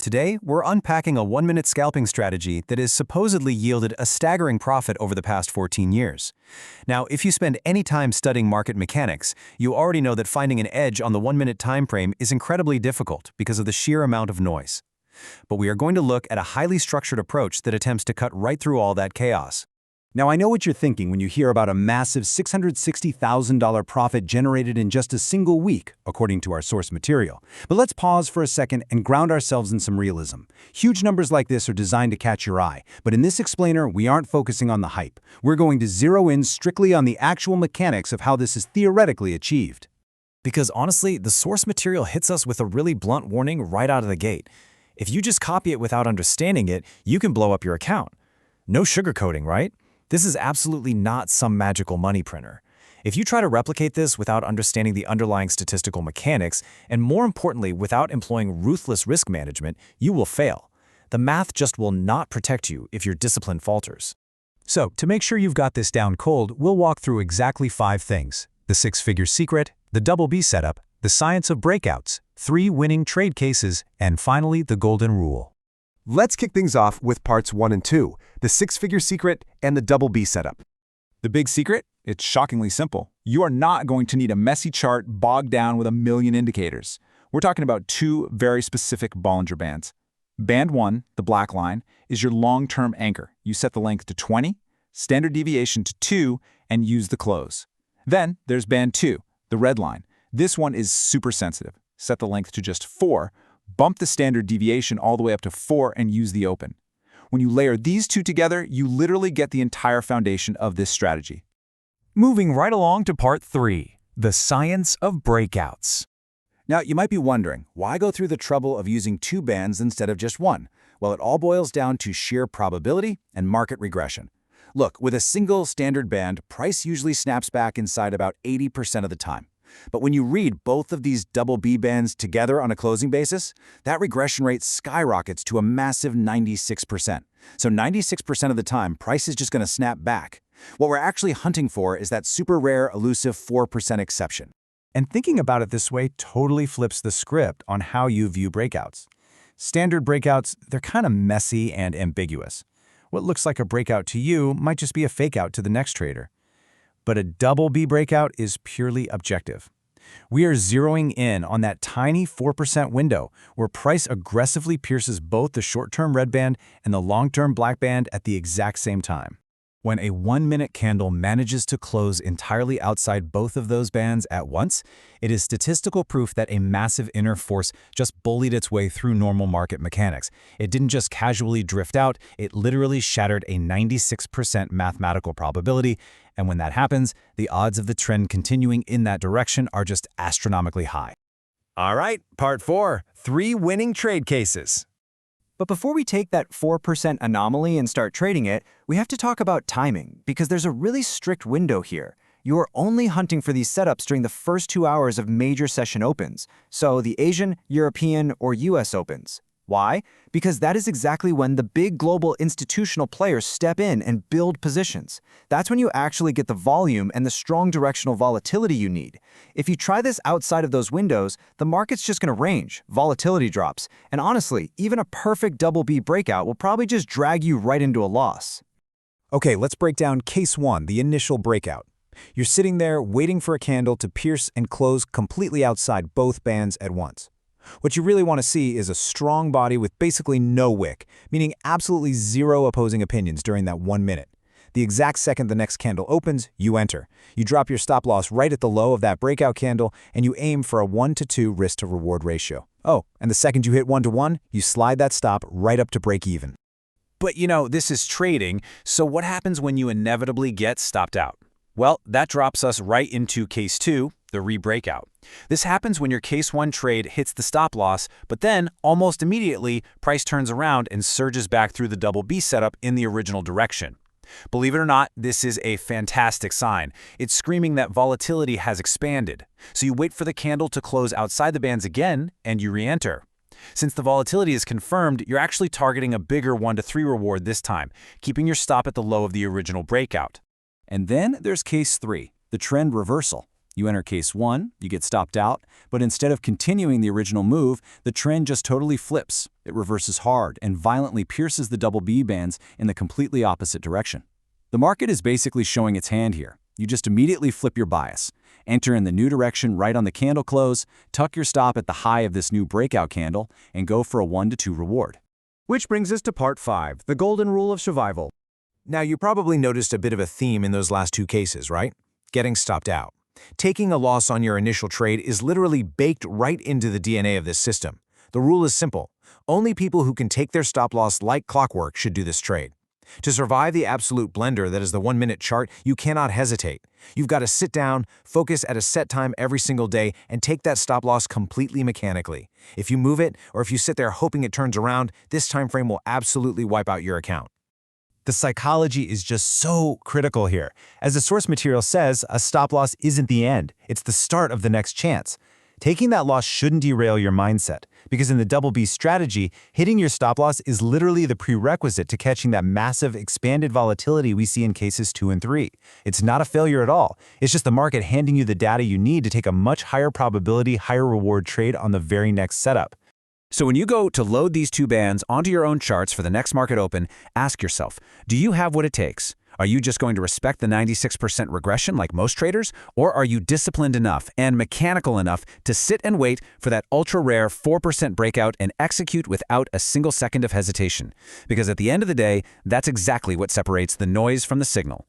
Today, we're unpacking a one-minute scalping strategy that has supposedly yielded a staggering profit over the past 14 years. Now, if you spend any time studying market mechanics, you already know that finding an edge on the one-minute time frame is incredibly difficult because of the sheer amount of noise. But we are going to look at a highly structured approach that attempts to cut right through all that chaos. Now, I know what you're thinking when you hear about a massive $660,000 profit generated in just a single week, according to our source material. But let's pause for a second and ground ourselves in some realism. Huge numbers like this are designed to catch your eye, but in this explainer, we aren't focusing on the hype. We're going to zero in strictly on the actual mechanics of how this is theoretically achieved. Because honestly, the source material hits us with a really blunt warning right out of the gate. If you just copy it without understanding it, you can blow up your account. No sugarcoating, right? This is absolutely not some magical money printer. If you try to replicate this without understanding the underlying statistical mechanics, and more importantly, without employing ruthless risk management, you will fail. The math just will not protect you if your discipline falters. So, to make sure you've got this down cold, we'll walk through exactly 5 things: the 6-figure secret, the double B setup, the science of breakouts, 3 winning trade cases, and finally, the golden rule. Let's kick things off with parts 1 and 2, the 6-figure secret and the double B setup. The big secret? It's shockingly simple. You are not going to need a messy chart bogged down with a million indicators. We're talking about 2 very specific Bollinger Bands. Band 1, the black line, is your long-term anchor. You set the length to 20, standard deviation to 2, and use the close. Then there's Band 2, the red line. This one is super sensitive. Set the length to just 4, bump the standard deviation all the way up to 4 and use the open. When you layer these 2 together, you literally get the entire foundation of this strategy. Moving right along to part 3, the science of breakouts. Now, you might be wondering, why go through the trouble of using 2 bands instead of just 1? Well, it all boils down to sheer probability and market regression. Look, with a single standard band, price usually snaps back inside about 80% of the time. But when you read both of these double B bands together on a closing basis, that regression rate skyrockets to a massive 96%. So 96% of the time, price is just going to snap back. What we're actually hunting for is that super rare, elusive 4% exception. And thinking about it this way totally flips the script on how you view breakouts. Standard breakouts, they're kind of messy and ambiguous. What looks like a breakout to you might just be a fake out to the next trader. But a double B breakout is purely objective. We are zeroing in on that tiny 4% window where price aggressively pierces both the short-term red band and the long-term black band at the exact same time. When a 1-minute candle manages to close entirely outside both of those bands at once, it is statistical proof that a massive inner force just bullied its way through normal market mechanics. It didn't just casually drift out, it literally shattered a 96% mathematical probability, and when that happens, the odds of the trend continuing in that direction are just astronomically high. All right, part 4, 3 winning trade cases. But before we take that 4% anomaly and start trading it, we have to talk about timing, because there's a really strict window here. You are only hunting for these setups during the first 2 hours of major session opens, so the Asian, European, or US opens. Why? Because that is exactly when the big global institutional players step in and build positions. That's when you actually get the volume and the strong directional volatility you need. If you try this outside of those windows, the market's just going to range, volatility drops, and honestly, even a perfect double B breakout will probably just drag you right into a loss. Okay, let's break down case 1, the initial breakout. You're sitting there waiting for a candle to pierce and close completely outside both bands at once. What you really want to see is a strong body with basically no wick, meaning absolutely zero opposing opinions during that 1 minute. The exact second the next candle opens, you enter. You drop your stop loss right at the low of that breakout candle, and you aim for a 1-to-2 risk-to-reward ratio. Oh, and the second you hit 1-to-1, you slide that stop right up to break even. But this is trading, so what happens when you inevitably get stopped out? Well, that drops us right into case 2, the re-breakout. This happens when your case 1 trade hits the stop loss, but then, almost immediately, price turns around and surges back through the double B setup in the original direction. Believe it or not, this is a fantastic sign. It's screaming that volatility has expanded. So you wait for the candle to close outside the bands again, and you re-enter. Since the volatility is confirmed, you're actually targeting a bigger 1-to-3 reward this time, keeping your stop at the low of the original breakout. And then there's case 3, the trend reversal. You enter case 1, you get stopped out, but instead of continuing the original move, the trend just totally flips. It reverses hard and violently pierces the double B bands in the completely opposite direction. The market is basically showing its hand here. You just immediately flip your bias. Enter in the new direction right on the candle close, tuck your stop at the high of this new breakout candle, and go for a 1 to 2 reward. Which brings us to part 5, the golden rule of survival. Now, you probably noticed a bit of a theme in those last two cases, right? Getting stopped out. Taking a loss on your initial trade is literally baked right into the DNA of this system. The rule is simple. Only people who can take their stop loss like clockwork should do this trade. To survive the absolute blender that is the 1-minute chart, you cannot hesitate. You've got to sit down, focus at a set time every single day, and take that stop loss completely mechanically. If you move it, or if you sit there hoping it turns around, this time frame will absolutely wipe out your account. The psychology is just so critical here. As the source material says, a stop loss isn't the end. It's the start of the next chance. Taking that loss shouldn't derail your mindset, because in the double B strategy, hitting your stop loss is literally the prerequisite to catching that massive expanded volatility we see in cases 2 and 3. It's not a failure at all. It's just the market handing you the data you need to take a much higher probability, higher reward trade on the very next setup. So when you go to load these two bands onto your own charts for the next market open, ask yourself, do you have what it takes? Are you just going to respect the 96% regression like most traders? Or are you disciplined enough and mechanical enough to sit and wait for that ultra-rare 4% breakout and execute without a single second of hesitation? Because at the end of the day, that's exactly what separates the noise from the signal.